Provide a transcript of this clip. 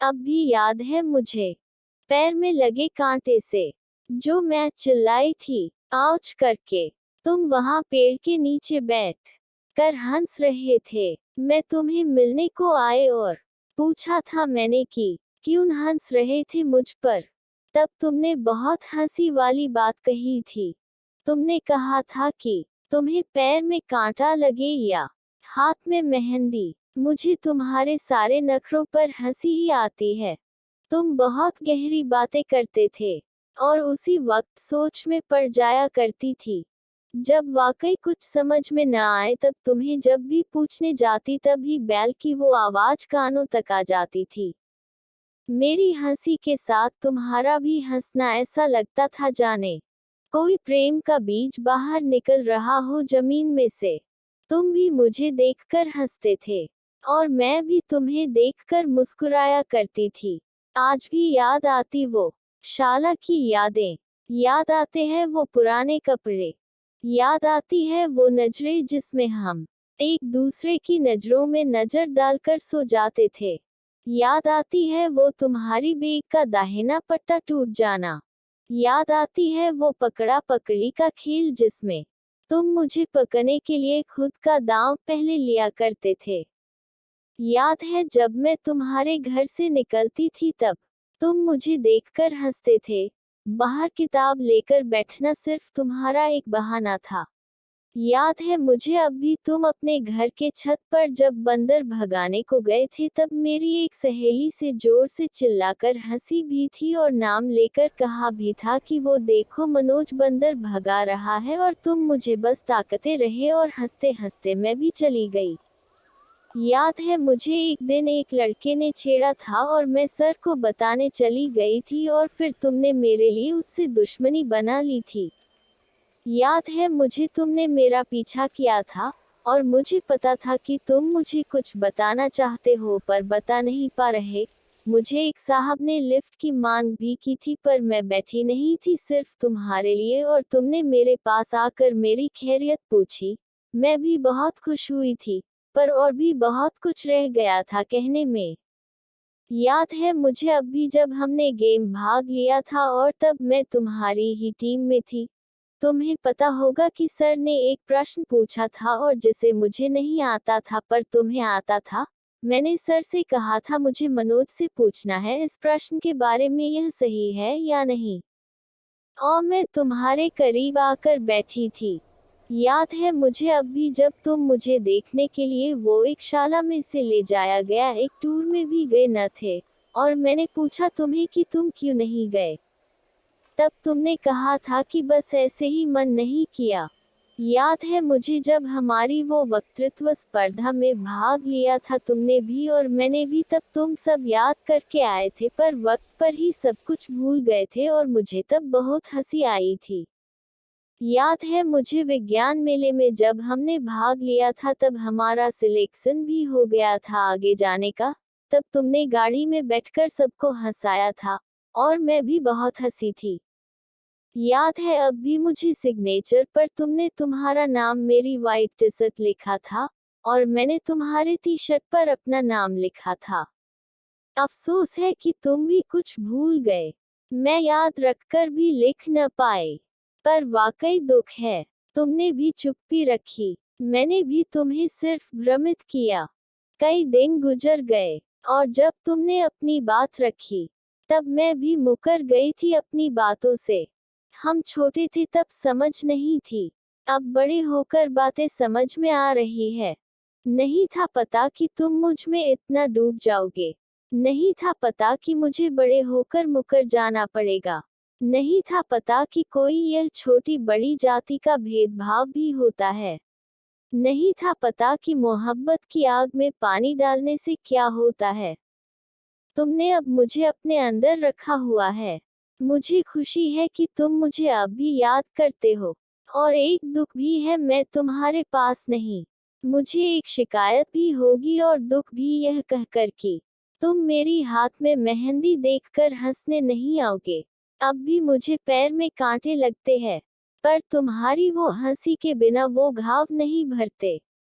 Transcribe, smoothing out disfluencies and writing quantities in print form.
अब भी याद है मुझे, पैर में लगे कांटे से, जो मैं चिल्लाई थी, आउच करके। तुम वहां पेड़ के नीचे बैठ कर हंस रहे थे। मैं तुम्हें मिलने को आए और पूछा था मैंने कि क्यों हंस रहे थे मुझ पर। तब तुमने बहुत हंसी वाली बात कही थी। तुमने कहा था कि तुम्हें पैर में कांटा लगे या हाथ में मेहंदी, मुझे तुम्हारे सारे नखरों पर हंसी ही आती है। तुम बहुत गहरी बातें करते थे और उसी वक्त सोच में पड़ जाया करती थी। जब वाकई कुछ समझ में न आए तब तुम्हें जब भी पूछने जाती तब ही बैल की वो आवाज कानों तक आ जाती थी। मेरी हंसी के साथ तुम्हारा भी हंसना ऐसा लगता था जाने कोई प्रेम का बीज बाहर निकल रहा हो जमीन में से। तुम भी मुझे देखकर हंसते थे और मैं भी तुम्हें देखकर मुस्कुराया करती थी। आज भी याद आती वो शाला की यादें, याद आते हैं वो पुराने कपड़े, याद आती है वो नजरें जिसमें हम एक दूसरे की नजरों में नजर डालकर सो जाते थे। याद आती है वो तुम्हारी बेग का दाहिना पट्टा टूट जाना। याद आती है वो पकड़ा पकड़ी का खेल जिसमें तुम मुझे पकड़ने के लिए खुद का दांव पहले लिया करते थे। याद है जब मैं तुम्हारे घर से निकलती थी तब तुम मुझे देखकर हंसते थे। बाहर किताब लेकर बैठना सिर्फ तुम्हारा एक बहाना था। याद है मुझे अब भी तुम अपने घर के छत पर जब बंदर भगाने को गए थे तब मेरी एक सहेली से जोर से चिल्लाकर हंसी भी थी और नाम लेकर कहा भी था कि वो देखो मनोज बंदर भगा रहा है, और तुम मुझे बस ताकते रहे और हंसते हंसते मैं भी चली गई। याद है मुझे एक दिन एक लड़के ने छेड़ा था और मैं सर को बताने चली गई थी और फिर तुमने मेरे लिए उससे दुश्मनी बना ली थी। याद है मुझे तुमने मेरा पीछा किया था और मुझे पता था कि तुम मुझे कुछ बताना चाहते हो पर बता नहीं पा रहे। मुझे एक साहब ने लिफ्ट की मांग भी की थी पर मैं बैठी नहीं थी सिर्फ तुम्हारे लिए, और तुमने मेरे पास आकर मेरी खैरियत पूछी। मैं भी बहुत खुश हुई थी, पर और भी बहुत कुछ रह गया था कहने में। याद है मुझे अब भी जब हमने गेम भाग लिया था और तब मैं तुम्हारी ही टीम में थी। तुम्हें पता होगा कि सर ने एक प्रश्न पूछा था और जिसे मुझे नहीं आता था पर तुम्हें आता था। मैंने सर से कहा था मुझे मनोज से पूछना है इस प्रश्न के बारे में, यह सही है या नहीं। और मैं तुम्हारे करीब आकर बैठी थी। याद है मुझे अब भी जब तुम मुझे देखने के लिए वो एक शाला में से ले जाया गया, एक टूर में भी गए न थे, और मैंने पूछा तुम्हें कि तुम क्यों नहीं गए। तब तुमने कहा था कि बस ऐसे ही मन नहीं किया। याद है मुझे जब हमारी वो वक्तृत्व स्पर्धा में भाग लिया था तुमने भी और मैंने भी, तब तुम सब याद करके आए थे पर वक्त पर ही सब कुछ भूल गए थे और मुझे तब बहुत हंसी आई थी। याद है मुझे विज्ञान मेले में जब हमने भाग लिया था तब हमारा सिलेक्शन भी हो गया था आगे जाने का। तब तुमने गाड़ी में बैठकर सबको हंसाया था और मैं भी बहुत हंसी थी। याद है अब भी मुझे सिग्नेचर पर तुमने तुम्हारा नाम मेरी वाइट टी शर्ट लिखा था और मैंने तुम्हारे टी शर्ट पर अपना नाम लिखा था। अफसोस है कि तुम भी कुछ भूल गए, मैं याद रखकर भी लिख न पाए। पर वाकई दुख है, तुमने भी चुप्पी रखी, मैंने भी तुम्हें सिर्फ भ्रमित किया। कई दिन गुजर गए और जब तुमने अपनी बात रखी तब मैं भी मुकर गई थी अपनी बातों से। हम छोटे थे तब समझ नहीं थी, अब बड़े होकर बातें समझ में आ रही है। नहीं था पता कि तुम मुझ में इतना डूब जाओगे, नहीं था पता कि मुझे बड़े होकर मुकर जाना पड़ेगा, नहीं था पता कि कोई यह छोटी बड़ी जाति का भेदभाव भी होता है, नहीं था पता कि मोहब्बत की आग में पानी डालने से क्या होता है। तुमने अब मुझे अपने अंदर रखा हुआ है। मुझे खुशी है कि तुम मुझे अब भी याद करते हो, और एक दुख भी है मैं तुम्हारे पास नहीं। मुझे एक शिकायत भी होगी और दुख भी यह कहकर कि तुम मेरी हाथ में मेहंदी देखकर हंसने नहीं आओगे। अब भी मुझे पैर में कांटे लगते हैं, पर तुम्हारी वो हंसी के बिना वो घाव नहीं भरते।